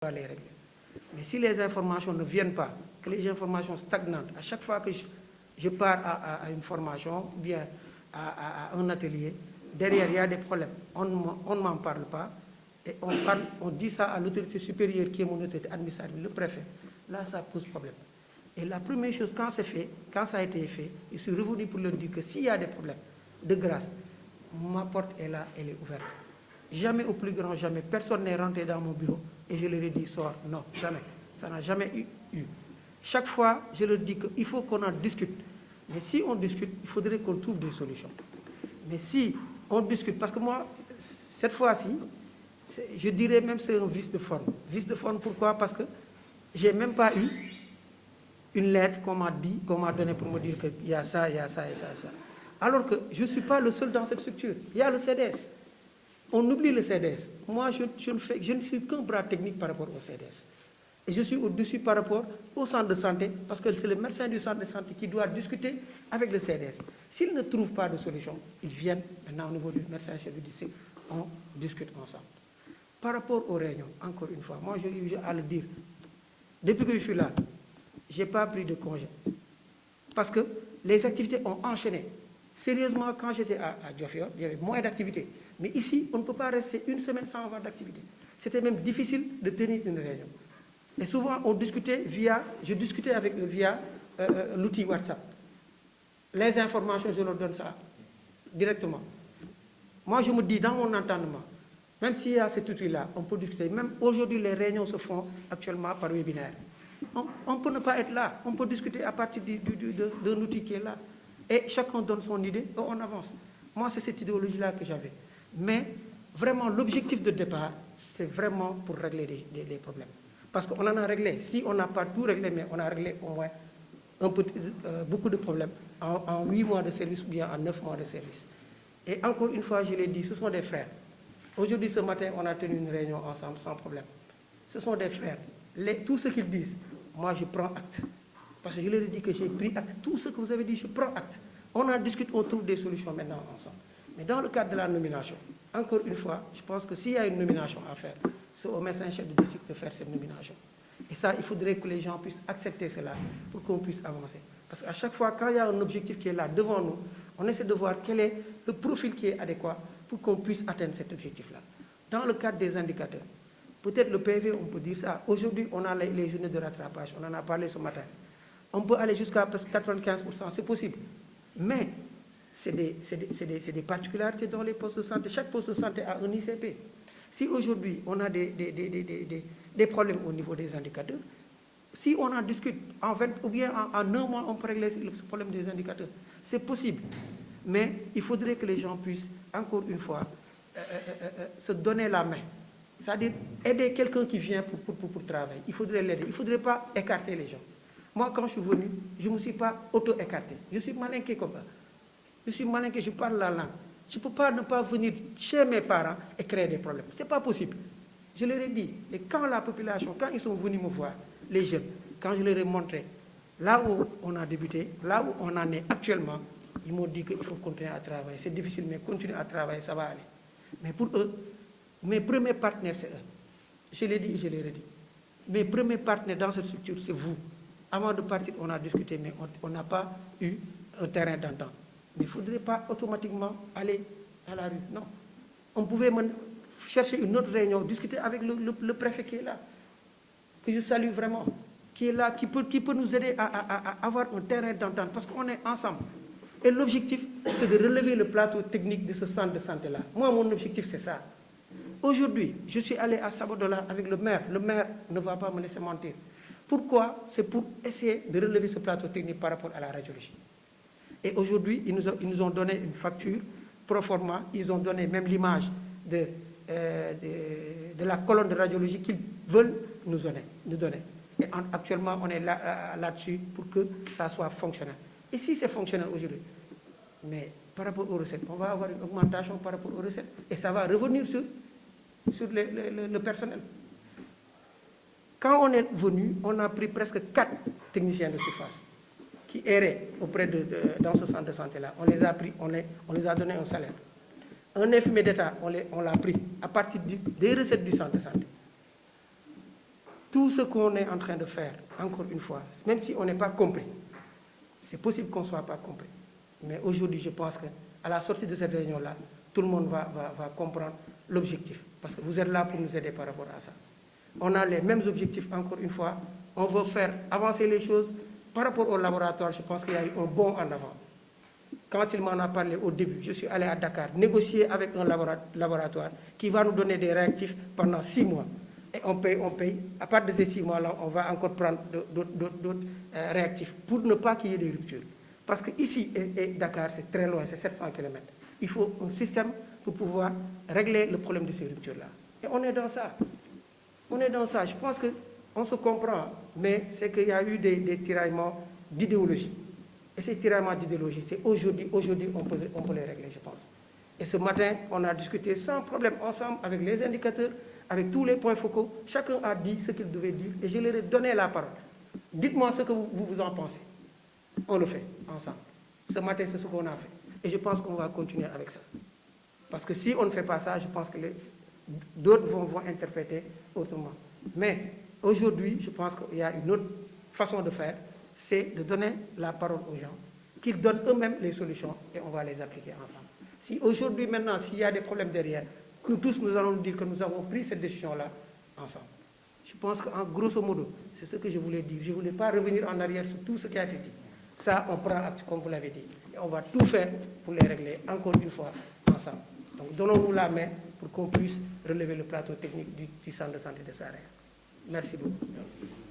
pas les régler. Mais si les informations ne viennent pas, que les informations stagnantes, à chaque fois que je pars à une formation, ou bien à un atelier, derrière il y a des problèmes. On ne m'en parle pas, et on dit ça à l'autorité supérieure qui est mon autorité administrative, le préfet. Là, ça pose problème. Et la première chose, quand ça a été fait, je suis revenu pour leur dire que s'il y a des problèmes, de grâce, ma porte est là, elle est ouverte. Jamais au plus grand jamais, personne n'est rentré dans mon bureau et je leur ai dit sors. Non, jamais. Ça n'a jamais eu. Chaque fois, je leur dis qu'il faut qu'on en discute. Mais si on discute, il faudrait qu'on trouve des solutions. Mais si on discute, parce que moi, cette fois-ci, je dirais même que c'est un vice de forme. Vice de forme, pourquoi? Parce que je n'ai même pas eu une lettre qu'on m'a dit, qu'on m'a donnée pour me dire qu'il y a ça, il y a ça, et ça, et ça. Alors que je ne suis pas le seul dans cette structure. Il y a le CDS. On oublie le CDS. Moi, je ne suis qu'un bras technique par rapport au CDS. Et je suis au-dessus par rapport au centre de santé, parce que c'est le médecin du centre de santé qui doit discuter avec le CDS. S'il ne trouve pas de solution, ils viennent maintenant au niveau du médecin chef du district, on discute ensemble. Par rapport aux réunions, encore une fois, moi j'ai à le dire, depuis que je suis là, je n'ai pas pris de congé. Parce que les activités ont enchaîné. Sérieusement, quand j'étais à Diofior, il y avait moins d'activités. Mais ici, on ne peut pas rester une semaine sans avoir d'activité. C'était même difficile de tenir une réunion. Et souvent, je discutais avec eux via l'outil WhatsApp. Les informations, je leur donne ça directement. Moi, je me dis, dans mon entendement, même s'il y a cet outil-là, on peut discuter. Même aujourd'hui, les réunions se font actuellement par webinaire. On peut ne pas être là. On peut discuter à partir d'un outil qui est là. Et chacun donne son idée et on avance. Moi, c'est cette idéologie-là que j'avais. Mais vraiment, l'objectif de départ, c'est vraiment pour régler les problèmes. Parce qu'on en a réglé. Si on n'a pas tout réglé, mais on a réglé au moins beaucoup de problèmes en 8 mois de service ou bien en 9 mois de service. Et encore une fois, je l'ai dit, ce sont des frères. Aujourd'hui, ce matin, on a tenu une réunion ensemble sans problème. Ce sont des frères. Tout ce qu'ils disent, moi, je prends acte. Parce que je leur ai dit que j'ai pris acte. Tout ce que vous avez dit, je prends acte. On en discute, on trouve des solutions maintenant ensemble. Mais dans le cadre de la nomination, encore une fois, je pense que s'il y a une nomination à faire, c'est au médecin chef du district de faire cette nomination. Et ça, il faudrait que les gens puissent accepter cela pour qu'on puisse avancer. Parce qu'à chaque fois, quand il y a un objectif qui est là devant nous, on essaie de voir quel est le profil qui est adéquat pour qu'on puisse atteindre cet objectif-là. Dans le cadre des indicateurs, peut-être le PV, on peut dire ça. Aujourd'hui, on a les journées de rattrapage, on en a parlé ce matin. On peut aller jusqu'à presque 95%, c'est possible. Mais c'est des particularités dans les postes de santé. Chaque poste de santé a un ICP. Si aujourd'hui, on a des problèmes au niveau des indicateurs, si on en discute en 20 ou bien en 1 mois, on peut régler le problème des indicateurs. C'est possible. Mais il faudrait que les gens puissent, encore une fois, se donner la main. C'est-à-dire aider quelqu'un qui vient pour travailler. Il faudrait l'aider. Il ne faudrait pas écarter les gens. Moi, quand je suis venu, je ne me suis pas auto-écarté. Je suis malinqué comme ça. Je suis malinqué, je parle la langue. Je ne peux pas ne pas venir chez mes parents et créer des problèmes. Ce n'est pas possible. Je leur ai dit, et quand la population, quand ils sont venus me voir, les jeunes, quand je leur ai montré là où on a débuté, là où on en est actuellement, ils m'ont dit qu'il faut continuer à travailler. C'est difficile, mais continuer à travailler, ça va aller. Mais pour eux, mes premiers partenaires, c'est eux. Je l'ai dit et je l'ai redit. Mes premiers partenaires dans cette structure, c'est vous. Avant de partir, on a discuté, mais on n'a pas eu un terrain d'entente. Mais il ne faudrait pas automatiquement aller à la rue. Non. On pouvait chercher une autre réunion, discuter avec le préfet qui est là, que je salue vraiment, qui est là, qui peut nous aider à avoir un terrain d'entente, parce qu'on est ensemble. Et l'objectif, c'est de relever le plateau technique de ce centre de santé-là. Moi, mon objectif, c'est ça. Aujourd'hui, je suis allé à Sabodola avec le maire. Le maire ne va pas me laisser mentir. Pourquoi? C'est pour essayer de relever ce plateau technique par rapport à la radiologie. Et aujourd'hui, ils nous ont donné une facture pro forma. Ils ont donné même l'image de la colonne de radiologie qu'ils veulent nous donner. Et actuellement, on est là-dessus pour que ça soit fonctionnel. Et si c'est fonctionnel aujourd'hui, mais par rapport aux recettes, on va avoir une augmentation par rapport aux recettes. Et ça va revenir sur le personnel. Quand on est venu, on a pris presque 4 techniciens de surface qui erraient dans ce centre de santé-là. On les a pris, on les a donné un salaire. Un infirmier d'État, on l'a pris à partir des recettes du centre de santé. tout ce qu'on est en train de faire, encore une fois, même si on n'est pas compris, c'est possible qu'on ne soit pas compris. Mais aujourd'hui, je pense qu'à la sortie de cette réunion-là, tout le monde va comprendre l'objectif. Parce que vous êtes là pour nous aider par rapport à ça. On a les mêmes objectifs, encore une fois. On veut faire avancer les choses. Par rapport au laboratoire, je pense qu'il y a eu un bond en avant. Quand il m'en a parlé au début, je suis allé à Dakar négocier avec un laboratoire qui va nous donner des réactifs pendant 6 mois. Et on paye. À partir de ces 6 mois-là, on va encore prendre d'autres réactifs pour ne pas qu'il y ait des ruptures. Parce qu'ici et Dakar, c'est très loin, c'est 700 km. Il faut un système pour pouvoir régler le problème de ces ruptures-là. Et on est dans ça. On est dans ça. Je pense qu'on se comprend, mais c'est qu'il y a eu des tiraillements d'idéologie. Et ces tiraillements d'idéologie, c'est aujourd'hui, on peut les régler, je pense. Et ce matin, on a discuté sans problème ensemble avec les indicateurs, avec tous les points focaux. Chacun a dit ce qu'il devait dire et je leur ai donné la parole. Dites-moi ce que vous en pensez. On le fait ensemble. Ce matin, c'est ce qu'on a fait. Et je pense qu'on va continuer avec ça. Parce que si on ne fait pas ça, je pense que d'autres vont interpréter autrement. Mais aujourd'hui, je pense qu'il y a une autre façon de faire, c'est de donner la parole aux gens, qu'ils donnent eux-mêmes les solutions et on va les appliquer ensemble. Si aujourd'hui, maintenant, s'il y a des problèmes derrière, nous tous, nous allons nous dire que nous avons pris cette décision-là ensemble. Je pense qu'en grosso modo, c'est ce que je voulais dire. Je ne voulais pas revenir en arrière sur tout ce qui a été dit. Ça, on prend acte, comme vous l'avez dit. Et on va tout faire pour les régler, encore une fois, ensemble. Donc, donnons-nous la main pour qu'on puisse relever le plateau technique du centre de santé de Saraya. Merci beaucoup. Merci.